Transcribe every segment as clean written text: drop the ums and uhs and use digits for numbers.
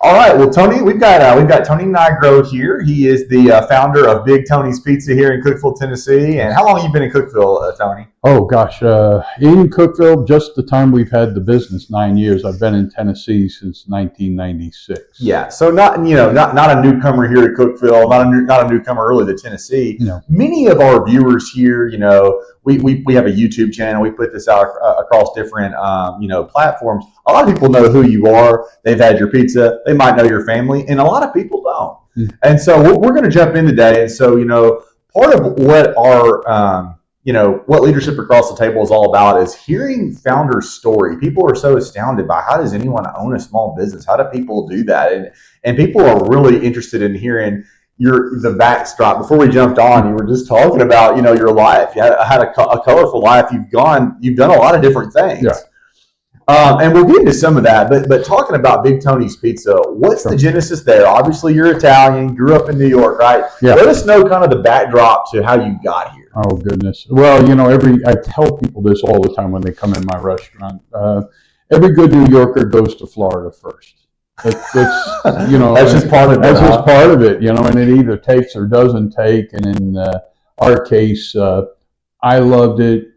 All right, well, Tony, we've got Tony Nigro here. He is the founder of Big Tony's Pizza here in Cookeville, Tennessee. And how long have you been in Cookeville, Tony? Oh gosh, in Cookeville, just the time we've had the business, 9 years. I've been in Tennessee since 1996. Yeah, so not a newcomer here to Cookeville, not a newcomer really to Tennessee. No. Many of our viewers here, we have a YouTube channel. We put this out across different platforms. A lot of people know who you are. They've had your pizza. They might know your family, and a lot of people don't. Mm-hmm. And so we're going to jump in today. And so part of what our what Leadership Across the Table is all about is hearing founders' story. People are so astounded by how does anyone own a small business? How do people do that? And people are really interested in hearing the backdrop. Before we jumped on, you were just talking about your life. You had a colorful life. You've done a lot of different things. Yeah. And we'll get into some of that, but talking about Big Tony's Pizza, what's the genesis there? Obviously, you're Italian, grew up in New York, right? Yeah. Let us know kind of the backdrop to how you got here. Oh, goodness. Well, I tell people this all the time when they come in my restaurant. Every good New Yorker goes to Florida first. That's just part of it. That's just part of it, and it either takes or doesn't take. And in our case, I loved it.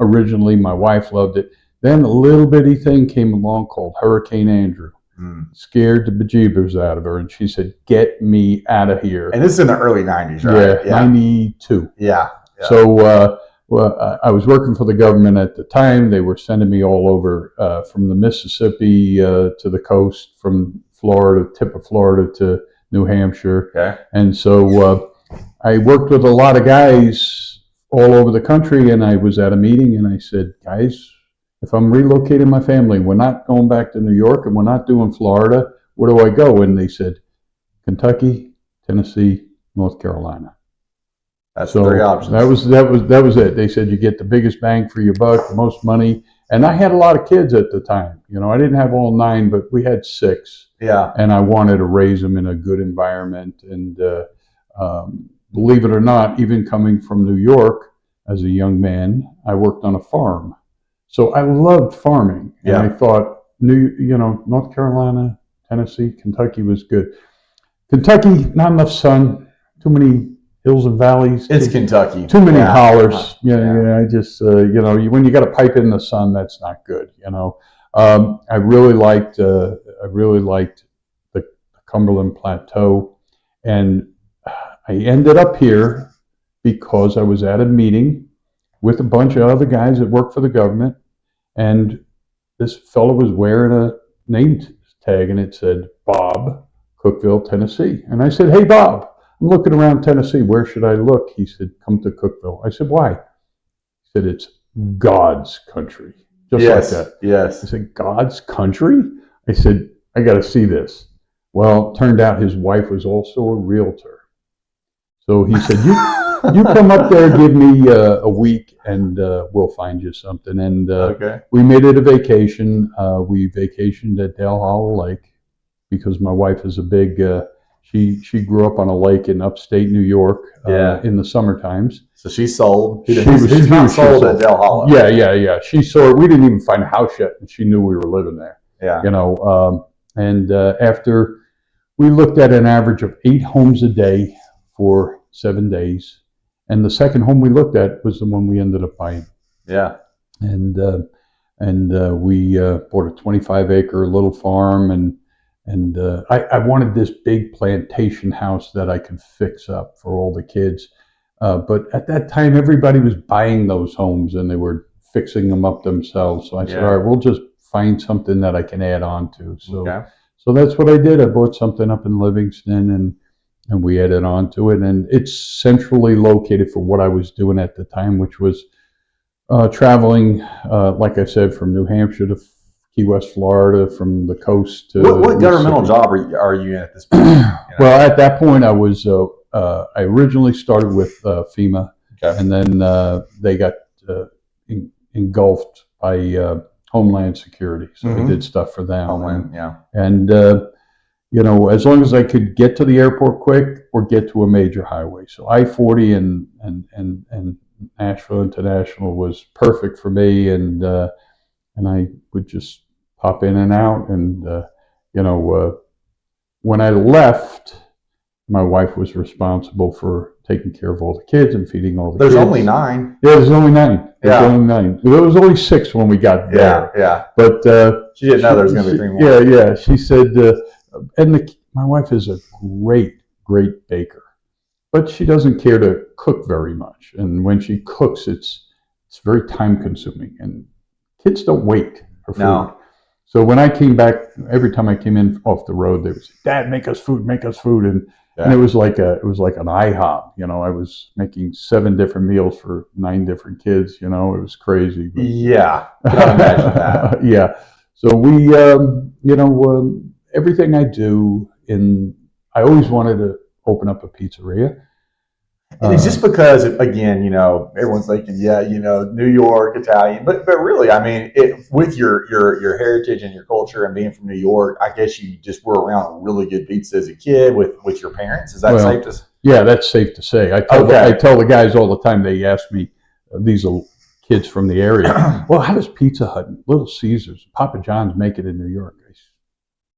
Originally, my wife loved it. Then a little bitty thing came along called Hurricane Andrew. Scared the bejeebers out of her, and she said, "Get me out of here." And this is in the early 90s, right? Yeah, 92. Yeah. So I was working for the government at the time. They were sending me all over from the Mississippi to the coast, from Florida, tip of Florida to New Hampshire. Okay. And so I worked with a lot of guys all over the country, and I was at a meeting, and I said, "Guys, if I'm relocating my family, we're not going back to New York, and we're not doing Florida. Where do I go?" And they said, "Kentucky, Tennessee, North Carolina." That's the three options. That was it. They said you get the biggest bang for your buck, the most money. And I had a lot of kids at the time. I didn't have all 9, but we had 6. Yeah. And I wanted to raise them in a good environment. And believe it or not, even coming from New York as a young man, I worked on a farm. So I loved farming, and I thought, North Carolina, Tennessee, Kentucky was good. Kentucky, not enough sun, too many hills and valleys. It's Kentucky. Too many hollers. I just, when you got to pipe in the sun, that's not good. I really liked the Cumberland Plateau, and I ended up here because I was at a meeting with a bunch of other guys that work for the government, and this fellow was wearing a name tag, and it said, Bob, Cookeville, Tennessee. And I said, "Hey, Bob, I'm looking around Tennessee. Where should I look?" He said, "Come to Cookeville." I said, "Why?" He said, "It's God's country." Just like that. Yes. I said, "God's country?" I said, "I got to see this." Well, it turned out his wife was also a realtor. So he said, you come up there, give me a week, and we'll find you something. And we made it a vacation. We vacationed at Dale Hollow Lake because my wife is a big, she grew up on a lake in upstate New York in the summer times. So she sold. She's not sold at Dale Hollow. Yeah. She sold. We didn't even find a house yet, and she knew we were living there. Yeah. And after we looked at an average of 8 homes a day for 7 days. And the second home we looked at was the one we ended up buying. Yeah. And we bought a 25-acre little farm, and I wanted this big plantation house that I could fix up for all the kids. But at that time, everybody was buying those homes, and they were fixing them up themselves. So I said, all right, we'll just find something that I can add on to. So that's what I did. I bought something up in Livingston, and we added on to it. And it's centrally located for what I was doing at the time, which was traveling, like I said, from New Hampshire to Key West, Florida, from the coast to... What governmental job are you in at this point? Well, at that point, I was... I originally started with FEMA, and then they got engulfed by Homeland Security. So I did stuff for them. Homeland, And as long as I could get to the airport quick or get to a major highway. So I-40 and Nashville International was perfect for me, and I would just pop in and out, and when I left, my wife was responsible for taking care of all the kids and feeding all the There's kids. only 9. Yeah, there's only 9. There's Yeah. only 9. There was only 6 when we got there. Yeah. But She didn't know there was going to be 3 more. Yeah. She said, my wife is a great baker, but she doesn't care to cook very much. And when she cooks, it's very time consuming, and kids don't wait for food. No. So when I came back, every time I came in off the road, they would say, "Dad, make us food," and it was like an IHOP. I was making 7 different meals for 9 different kids. It was crazy. But, yeah, I can imagine that. Yeah. So we, everything I do I always wanted to open up a pizzeria. And it's just because, again, everyone's thinking, New York, Italian, but really, I mean, with your heritage and your culture and being from New York, I guess you just were around really good pizza as a kid with your parents. Is that safe to say? Yeah, that's safe to say. I tell the guys all the time. They ask me, these are kids from the area. Well, how does Pizza Hut, Little Caesars, Papa John's make it in New York?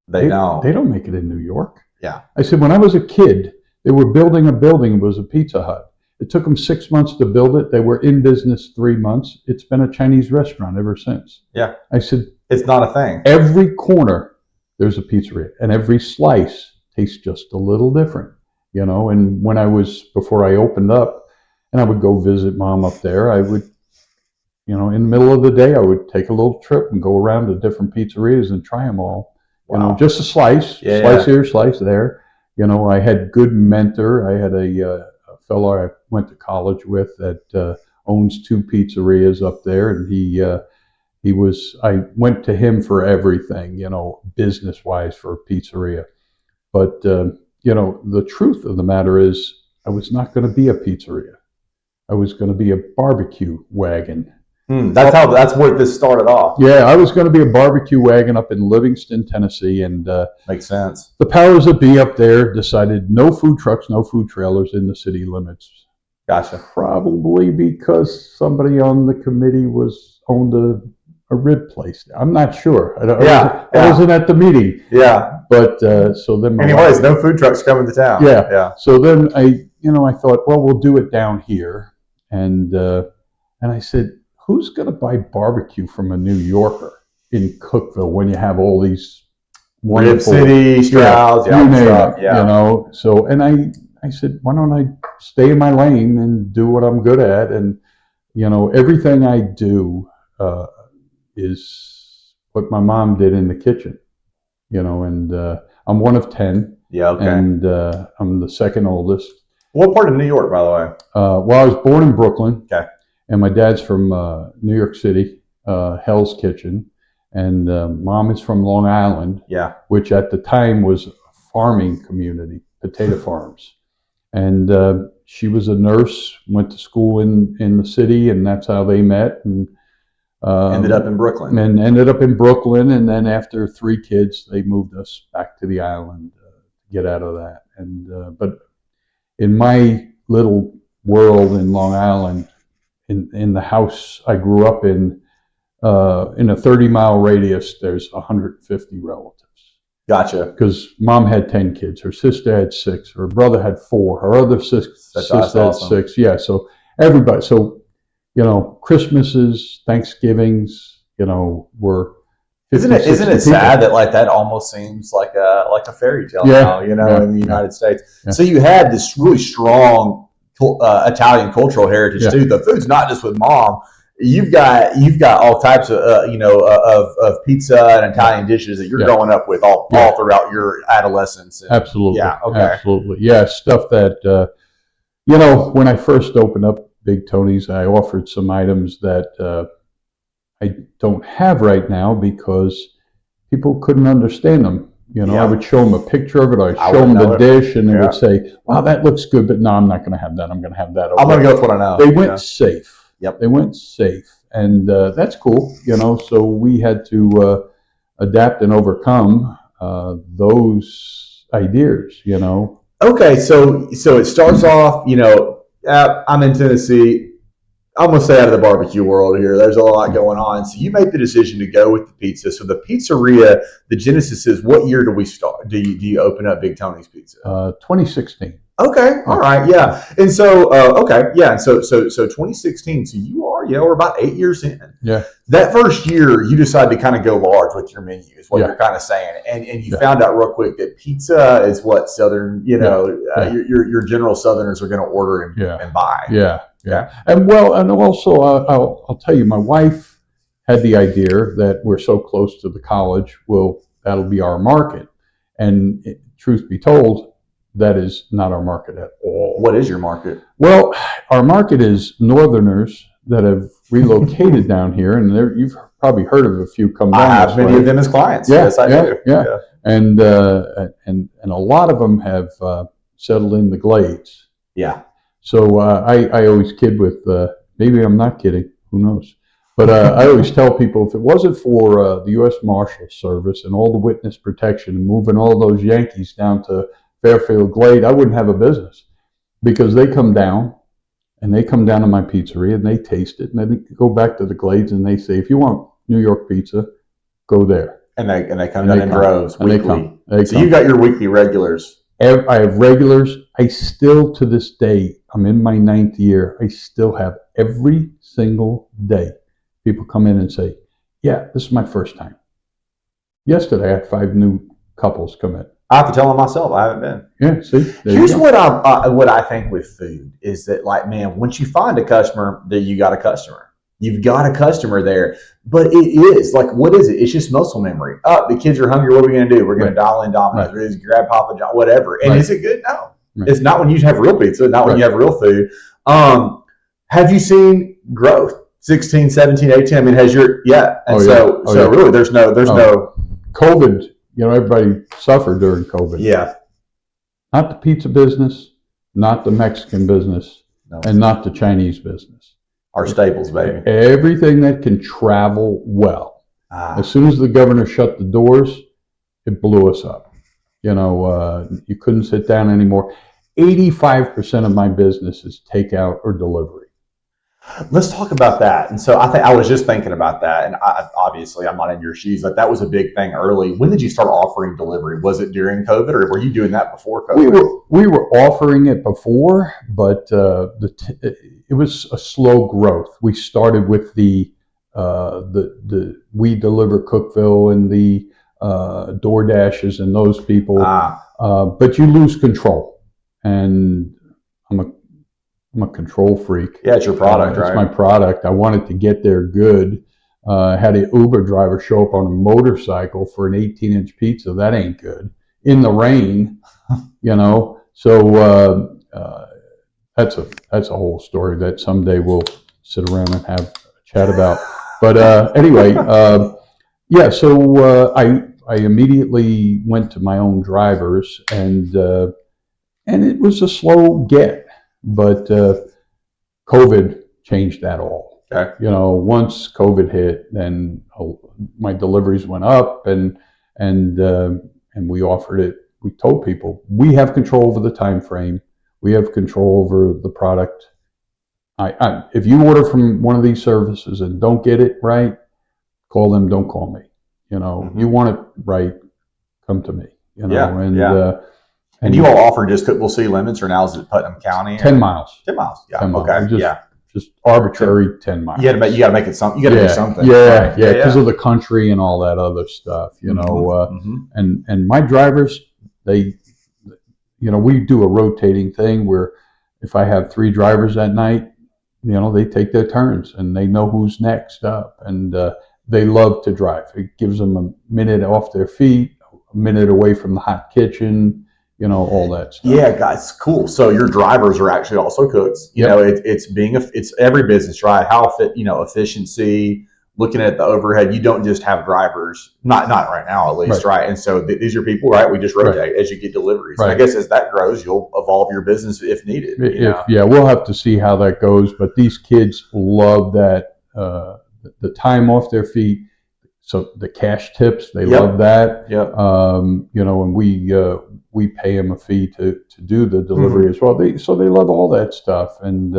They don't. They don't make it in New York. Yeah. I said, when I was a kid, they were building a building. It was a Pizza Hut. It took them 6 months to build it. They were in business 3 months. It's been a Chinese restaurant ever since. Yeah. I said, it's not a thing. Every corner, there's a pizzeria, and every slice tastes just a little different, And before I opened up, and I would go visit Mom up there, I would, in the middle of the day, I would take a little trip and go around to different pizzerias and try them all. Wow. Just a slice, slice here, slice there. I had good mentor. I had a fellow I went to college with that owns 2 pizzerias up there, and I went to him for everything, business wise for a pizzeria. But the truth of the matter is, I was not going to be a pizzeria. I was going to be a barbecue wagon. That's where this started off. Yeah, I was going to be a barbecue wagon up in Livingston, Tennessee, and makes sense. The powers that be up there decided no food trucks, no food trailers in the city limits. Gotcha. Probably because somebody on the committee owned a rib place. I'm not sure. I wasn't at the meeting. Yeah. But so then. Anyways, no food trucks coming to town. Yeah. So then I thought, well, we'll do it down here, and I said, who's going to buy barbecue from a New Yorker in Cookeville when you have all these wonderful Rib City, Stroud's, So, and I said, why don't I stay in my lane and do what I'm good at? And, everything I do is what my mom did in the kitchen, and I'm one of 10. Yeah, okay. And I'm the second oldest. What part of New York, by the way? Well, I was born in Brooklyn. Okay. And my dad's from New York City, Hell's Kitchen, and Mom is from Long Island, which at the time was a farming community, potato farms. And she was a nurse, went to school in the city, and that's how they met. And ended up in Brooklyn. And then after 3 kids, they moved us back to the island to get out of that. And but in my little world in Long Island, in the house I grew up in a 30-mile radius, there's 150 relatives. Gotcha. Because Mom had 10 kids, her sister had 6, her brother had 4, her other sister had 6. Yeah, so everybody. So Christmases, Thanksgivings, were. Isn't it sad that that almost seems like a fairy tale now? In the United States. Yeah. So you had this really strong Italian cultural heritage too. The food's not just with Mom. You've got all types of of pizza and Italian dishes that you're growing up with all throughout your adolescence. Absolutely. Yeah. Okay. Absolutely. Yeah. Stuff that when I first opened up Big Tony's, I offered some items that I don't have right now because people couldn't understand them. I would show them a picture of it, or I'd show them the dish, and they would say, wow, that looks good, but no, I'm not going to have that. I'm going to have that over. I'm going to go with what I know. They went safe. Yep. They went safe. And that's cool, So we had to adapt and overcome those ideas, Okay, so it starts off, I'm in Tennessee. I'm gonna stay out of the barbecue world here. There's a lot going on. So you make the decision to go with the pizza. So the pizzeria, the genesis is, what year do we start? Do you open up Big Tony's Pizza? 2016. Okay, all right, yeah. And so okay, yeah. And so 2016. So you are, we're about 8 years in. Yeah. That first year, you decided to kind of go large with your menu, is what you're kind of saying, and you found out real quick that pizza is what Southern, your general Southerners are going to order and buy. Yeah. And also I'll tell you, my wife had the idea that we're so close to the college, that'll be our market. And truth be told, that is not our market at all. What is your market? Well, our market is Northerners that have relocated down here, and you've probably heard of a few come down. I have many of them as clients. Yes, I do. Yeah. And a lot of them have settled in the Glades. Yeah. So I always kid with, maybe I'm not kidding, who knows? But I always tell people, if it wasn't for the U.S. Marshal Service and all the witness protection and moving all those Yankees down to Fairfield Glade, I wouldn't have a business, because they come down to my pizzeria and they taste it, and then they go back to the Glades and they say, if you want New York pizza, go there. And they come down in droves weekly. They come. You got your weekly regulars. I have regulars. I still, to this day, I'm in my 9th year, I still have every single day people come in and say, yeah, this is my first time. Yesterday I had 5 new couples come in. I have to tell them myself, I haven't been. Yeah, see? Here's what I think with food is that, like, man, once you find a customer, that you got a customer. You've got a customer there. But it is, like, what is it? It's just muscle memory. Oh, the kids are hungry. What are we going to do? We're going to dial in Domino's. We're going to grab Papa John, whatever. And is it good? No. It's not when you have real pizza, not when you have real food. Have you seen growth? 16, 17, 18? I mean, has your, And really, there's no. COVID, everybody suffered during COVID. Yeah. Not the pizza business, not the Mexican business, and not the Chinese business. Our staples, baby. Everything that can travel well. As soon as the governor shut the doors, it blew us up. You couldn't sit down anymore. 85% of my business is takeout or delivery. Let's talk about that. And so I was just thinking about that. And obviously, I'm not in your shoes. Like, that was a big thing early. When did you start offering delivery? Was it during COVID, or were you doing that before COVID? We were offering it before, but it was a slow growth. We started with the We Deliver Cookville and the DoorDashes and those people. But you lose control. And I'm a control freak. Yeah, it's your product, right? It's my product. I wanted to get there good. Had an Uber driver show up on a motorcycle for an 18-inch pizza. That ain't good. In the rain, So that's a whole story that someday we'll sit around and have a chat about. But anyway, So I immediately went to my own drivers, and it was a slow get. But COVID changed that all. Okay. Once COVID hit, then my deliveries went up, and we offered it. We told people, we have control over the time frame. We have control over the product. If you order from one of these services and don't get it right, call them. Don't call me. You want it right, come to me. And you all offer just cookable city limits, or now is it Putnam County? 10 miles. 10 miles. Yeah. 10 miles. Okay. Just arbitrary 10 miles. You got to make it something. You got to do something. Yeah. Because of the country and all that other stuff, And my drivers, we do a rotating thing where if I have 3 drivers that night, they take their turns and they know who's next up, and they love to drive. It gives them a minute off their feet, a minute away from the hot kitchen. All that stuff. Yeah, guys, cool. So your drivers are actually also cooks. It's every business, right? How efficiency, looking at the overhead. You don't just have drivers, not right now at least, right? And so these are people, right? We just rotate as you get deliveries. Right. I guess as that grows, you'll evolve your business if needed. We'll have to see how that goes. But these kids love that the time off their feet. So the cash tips, they love that. Yep. And we pay them a fee to do the delivery as well. So they love all that stuff, and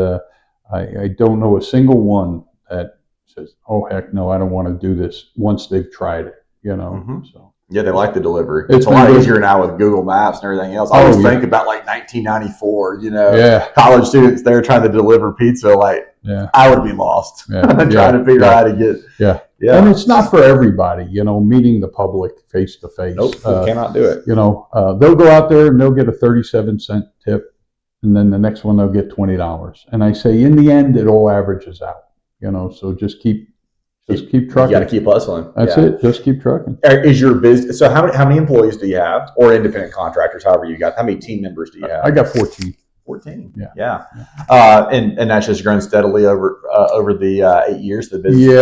I don't know a single one that says, "Oh heck no, I don't want to do this." Once they've tried it, So Yeah, they like the delivery. It's It's a been lot good. easier now with Google Maps and everything else. I Oh, always yeah. think about like 1994, Yeah, college students there trying to deliver pizza. Like, yeah, I would be lost yeah, trying yeah, to figure yeah, out how to get. yeah. Yeah. And it's not for everybody, meeting the public face to face. Nope, we cannot do it. They'll go out there and they'll get a 37-cent tip, and then the next one they'll get $20. And I say, in the end, it all averages out. So just keep trucking. You got to keep hustling. That's it. Just keep trucking. Is your business? So how many employees do you have, or independent contractors? However you got. How many team members do you have? I got 14. 14. Yeah. And that's just grown steadily over the 8 years of the business.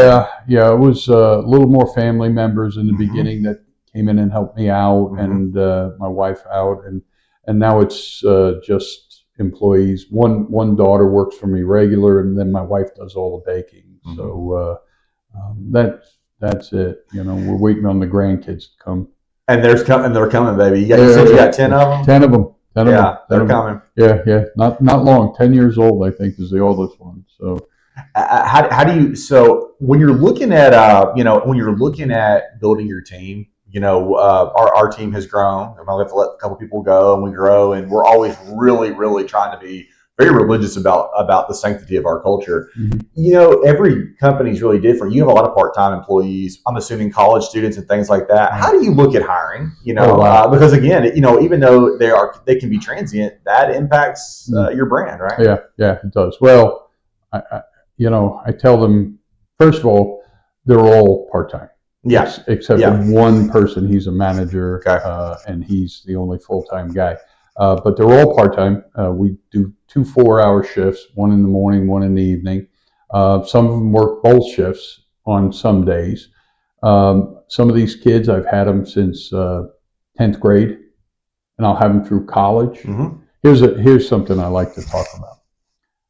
Yeah. It was a little more family members in the beginning that came in and helped me out, and my wife out, and now it's just employees. One daughter works for me regular, and then my wife does all the baking. So that's it. We're waiting on the grandkids to come. And they're coming, baby. You said you got 10 of them. 10 of them. 10 of them. They're coming. Yeah. Not long. 10 years old, I think, is the oldest one. So, how do you? So when you're looking at building your team, our team has grown. We have to let a couple people go, and we grow, and we're always really, really trying to be very religious about the sanctity of our culture. Every company is really different. You have a lot of part-time employees. I'm assuming college students and things like that. How do you look at hiring? Because again, even though they can be transient, that impacts your brand, right? Yeah, it does. Well, I tell them, first of all, they're all part-time. Yes. Except for one person. He's a manager, and he's the only full-time guy. But they're all part-time. We do 2 4-hour shifts, one in the morning, one in the evening. Some of them work both shifts on some days. Some of these kids, I've had them since 10th grade, and I'll have them through college. Here's something I like to talk about.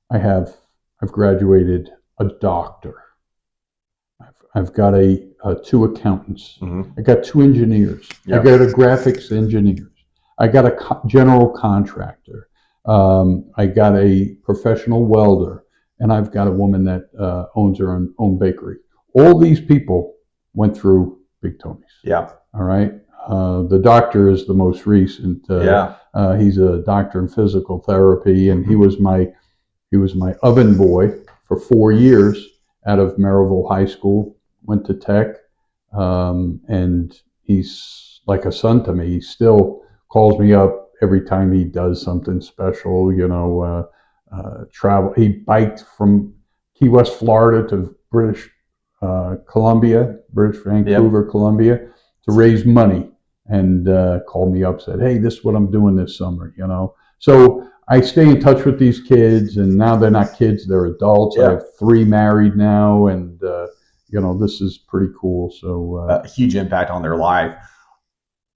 I've graduated a doctor. I've got 2 accountants. I got 2 engineers. I got a graphics engineer. I got a general contractor. I got a professional welder, and I've got a woman that owns her own bakery. All these people went through Big Tony's. Yeah. All right. The doctor is the most recent. He's a doctor in physical therapy, and he was my oven boy for 4 years out of Merrillville High School. Went to Tech, and he's like a son to me. He still calls me up every time he does something special, travel. He biked from Key West, Florida to British Vancouver, Columbia, to raise money, and called me up, said, "Hey, this is what I'm doing this summer," So I stay in touch with these kids, and now they're not kids, they're adults. I have 3 married now, and this is pretty cool. So a huge impact on their life.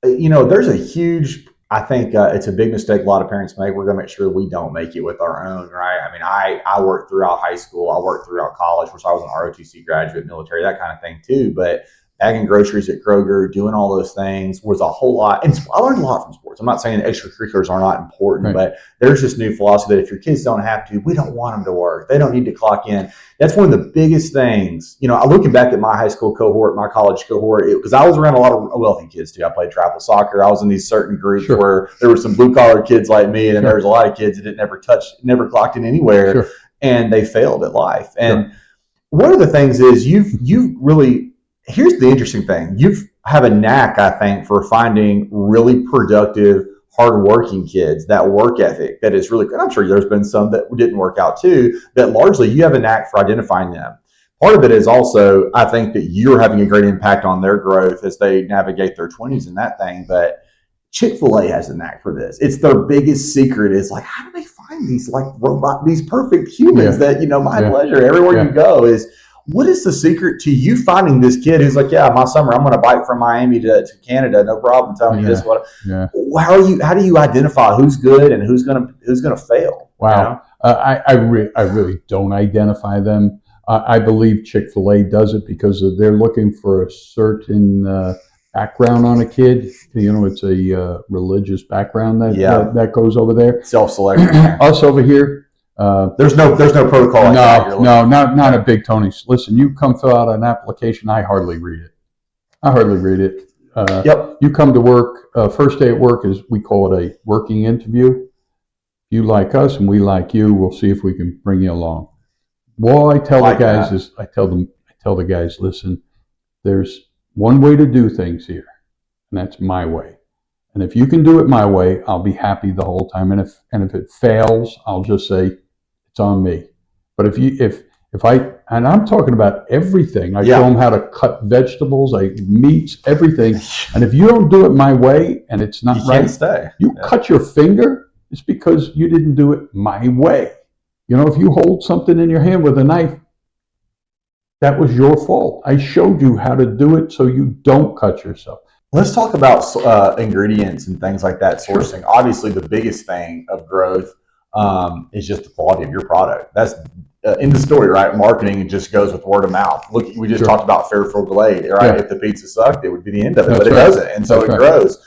There's a huge, I think it's a big mistake a lot of parents make. We're going to make sure that we don't make it with our own, right? I mean, I worked throughout high school. I worked throughout college, which I was an ROTC graduate, military, that kind of thing too. But bagging groceries at Kroger, doing all those things was a whole lot. And I learned a lot from sports. I'm not saying extracurriculars are not important, but there's this new philosophy that if your kids don't have to, we don't want them to work. They don't need to clock in. That's one of the biggest things. Looking back at my high school cohort, my college cohort, because I was around a lot of wealthy kids too. I played travel soccer. I was in these certain groups where there were some blue collar kids like me, and then there was a lot of kids that never clocked in anywhere, and they failed at life. And one of the things is you've really. Here's the interesting thing. You have a knack, I think, for finding really productive, hardworking kids, that work ethic that is really good. I'm sure there's been some that didn't work out too, that largely you have a knack for identifying them. Part of it is also, I think, that you're having a great impact on their growth as they navigate their 20s and that thing. But Chick-fil-A has a knack for this. It's their biggest secret is like, how do they find these these perfect humans that, my pleasure, everywhere you go is, what is the secret to you finding this kid who's like, my summer, I'm going to bike from Miami to Canada, no problem. Tell me this. How do you identify who's good and who's going to fail? Wow. I really don't identify them. I believe Chick-fil-A does it because they're looking for a certain background on a kid. It's a religious background that goes over there. Self-selection. Us over here, There's no protocol like that. No, not a big Tony's. Listen, you come fill out an application, I hardly read it. Yep. You come to work, first day at work is, we call it a working interview. You like us and we like you, we'll see if we can bring you along. All I tell the guys is, I tell the guys, listen, there's one way to do things here, and that's my way. And if you can do it my way, I'll be happy the whole time. And if it fails, I'll just say it's on me. But and I'm talking about everything. I show them how to cut vegetables, meats, everything. And if you don't do it my way and it's not right, can't stay. You cut your finger, it's because you didn't do it my way. You know, if you hold something in your hand with a knife, that was your fault. I showed you how to do it so you don't cut yourself. Let's talk about ingredients and things like that, sourcing. Sure. Obviously, the biggest thing of growth is just the quality of your product. That's in the story, right? Marketing just goes with word of mouth. Look, we just talked about Fairfield delayed, right? Yeah. If the pizza sucked, it would be the end of it, but it doesn't, and so it grows.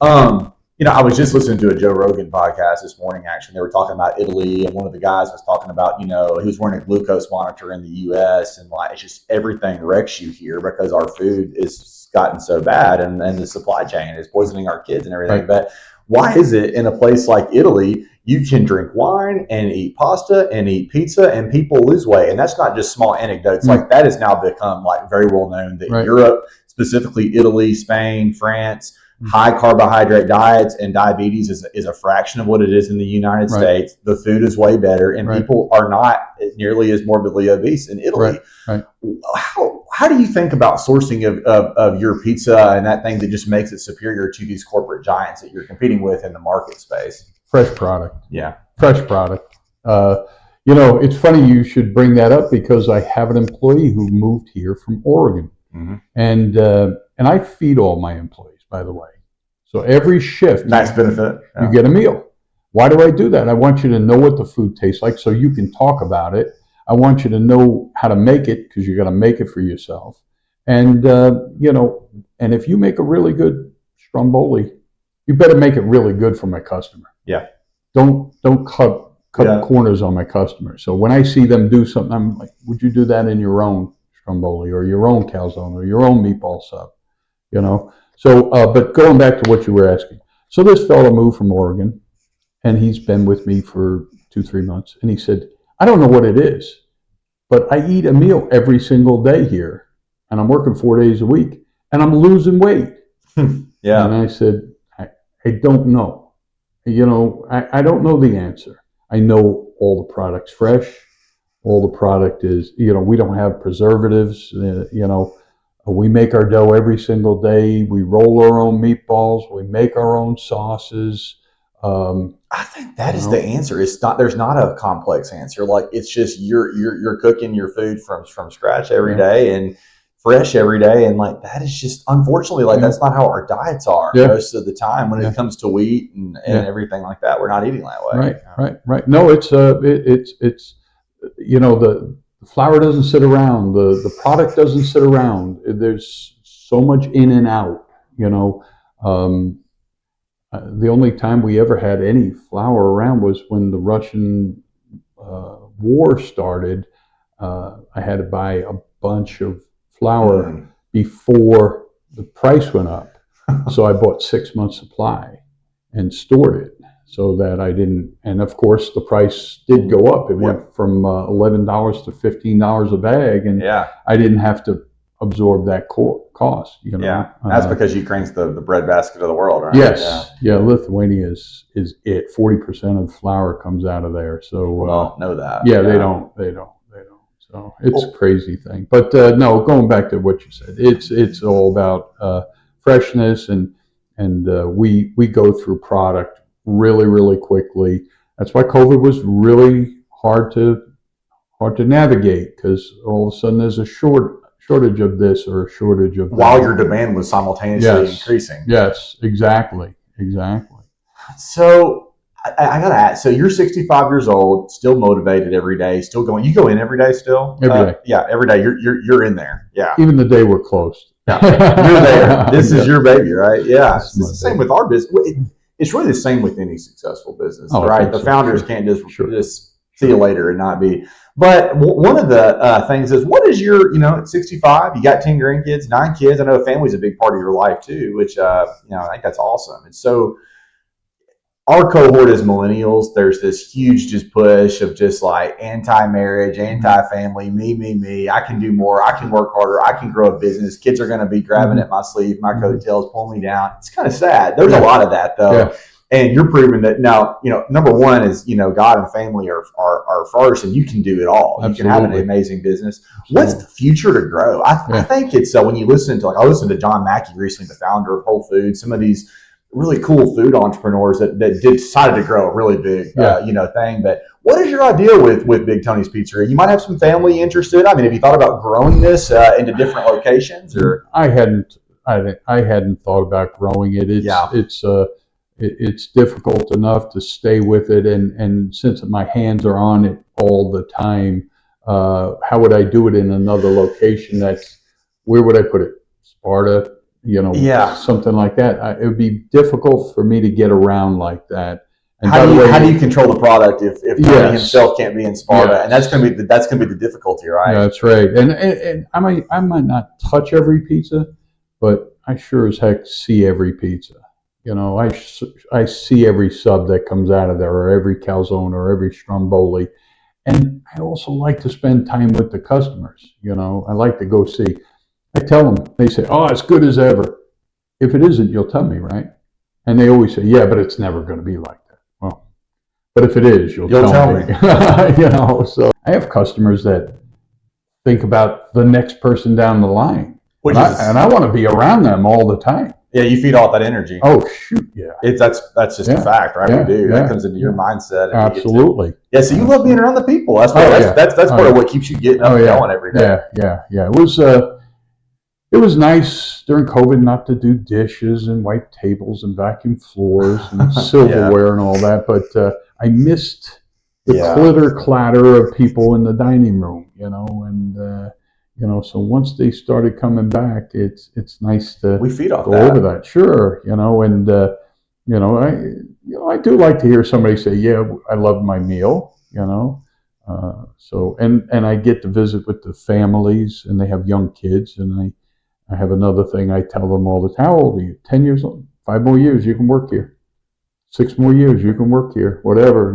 Right. You know, I was just listening to a Joe Rogan podcast this morning, actually. They were talking about Italy, and one of the guys was talking about, you know, he was wearing a glucose monitor in the U.S., and like, it's just everything wrecks you here because our food is gotten so bad, and the supply chain is poisoning our kids and everything. Right. But why is it in a place like Italy, you can drink wine and eat pasta and eat pizza and people lose weight? And that's not just small anecdotes. Like, that has now become like very well known that Europe, specifically Italy, Spain, France, high carbohydrate diets and diabetes is a fraction of what it is in the United States. The food is way better, and people are not nearly as morbidly obese in Italy. Right. How do you think about sourcing of your pizza and that thing that just makes it superior to these corporate giants that you're competing with in the market space? Fresh product. Yeah. Fresh product. You know, it's funny you should bring that up because I have an employee who moved here from Oregon. Mm-hmm. And I feed all my employees, by the way. So every shift, nice benefit. You get a meal. Why do I do that? I want you to know what the food tastes like so you can talk about it. I want you to know how to make it because you got to make it for yourself. And, you know, and if you make a really good stromboli, you better make it really good for my customer. Yeah. Don't cut corners on my customer. So when I see them do something, I'm like, would you do that in your own stromboli or your own calzone or your own meatball sub? You know? So, but going back to what you were asking. So this fellow moved from Oregon, and he's been with me for 2-3 months. And he said, I don't know what it is, but I eat a meal every single day here, and I'm working 4 days a week, and I'm losing weight. Yeah. And I said, I don't know. You know, I don't know the answer. I know all the product's fresh. All the product is, you know, we don't have preservatives, you know. We make our dough every single day. We roll our own meatballs. We make our own sauces. I think that is the answer. It's not. There's not a complex answer. Like, it's just you're cooking your food from scratch every day and fresh every day, and like that is just, unfortunately, like that's not how our diets are most of the time when it comes to wheat and everything like that. We're not eating that way. Right. No, it's you know, the flour doesn't sit around. The product doesn't sit around. There's so much in and out, you know. The only time we ever had any flour around was when the Russian war started. I had to buy a bunch of flour before the price went up. So I bought 6 months supply and stored it so that I didn't, and of course the price did go up. It went from $11 to $15 a bag, and I didn't have to absorb that cost. You know? Yeah, that's because Ukraine's the breadbasket of the world, right? Yes, Lithuania is it. 40% of flour comes out of there. So know that. Yeah, they don't. So it's a crazy thing. But no, going back to what you said, it's all about freshness, and we go through product really, really quickly. That's why COVID was really hard to navigate, because all of a sudden there's a shortage of this or a shortage of that. While your demand was simultaneously increasing. Yes, exactly. So I gotta ask. So you're 65 years old, still motivated every day, still going. You go in every day still? Every day. Yeah, every day. You're in there. Yeah. Even the day we're closed. Yeah. You're there. This is your baby, right? Yeah. It's the same with our business. It's really the same with any successful business, right? The founders can't just see you later and not be. But one of the things is, what is your, at 65, you got 10 grandkids, 9 kids. I know family's a big part of your life too, which, I think that's awesome. And so our cohort is millennials. There's this huge just push of just like anti-marriage, anti-family, me. I can do more. I can work harder. I can grow a business. Kids are going to be grabbing at my sleeve, my coattails, pulling me down. It's kind of sad. There's a lot of that though. Yeah. And you're proving that now, number one is, God and family are first, and you can do it all. Absolutely. You can have an amazing business. Absolutely. What's the future to grow? I think it's, when you listen to, I listened to John Mackey recently, the founder of Whole Foods, some of these really cool food entrepreneurs that decided to grow a really big, thing. But what is your idea with Big Tony's Pizzeria? You might have some family interested. I mean, have you thought about growing this into different locations? Or I hadn't thought about growing it. It's difficult enough to stay with it, and since my hands are on it all the time, how would I do it in another location? Where would I put it? Sparta, something like that. It would be difficult for me to get around like that. And how do you control the product if Tony himself can't be in Sparta? And that's going to be the difficulty, right? Yeah, that's right. And I might not touch every pizza, but I sure as heck see every pizza. I see every sub that comes out of there, or every calzone, or every stromboli. And I also like to spend time with the customers. I like to go see. I tell them, they say, "Oh, it's good as ever." If it isn't, you'll tell me, right? And they always say, "Yeah, but it's never going to be like that." Well, but if it is, you'll tell me. So I have customers that think about the next person down the line. And I want to be around them all the time. Yeah, you feed off that energy. Oh shoot, yeah. That's just a fact, right? Yeah, we do. That comes into your mindset. Absolutely. So you love being around the people. That's part of what keeps you getting up and going every day. Yeah. It was nice during COVID not to do dishes and wipe tables and vacuum floors and silverware and all that, but I missed the clitter clatter of people in the dining room, so once they started coming back, it's nice to we feed off go over that. Sure, I do like to hear somebody say, "Yeah, I love my meal," So I get to visit with the families, and they have young kids, and I have another thing I tell them all the time. How old are you? 10 years old? 5 more years, you can work here. 6 more years, you can work here. Whatever,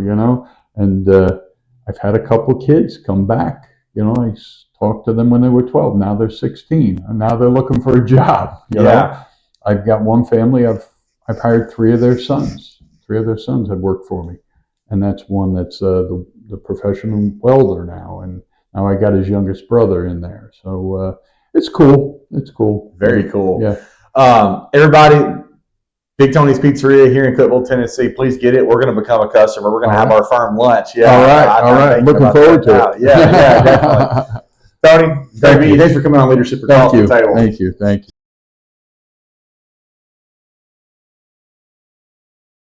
And I've had a couple kids come back. I talked to them when they were 12. Now they're 16, and now they're looking for a job. You know? I've got one family. I've hired 3 of their sons. 3 of their sons have worked for me, and that's one that's the professional welder now. And now I got his youngest brother in there. So it's cool. It's cool. Very cool. Yeah. Everybody. Big Tony's Pizzeria here in Cookeville, Tennessee. Please get it. We're going to become a customer. We're going to have our firm lunch. Yeah. All right. Looking forward to it. Yeah, definitely. Tony, thanks for coming on Leadership Across the Table. Thank you.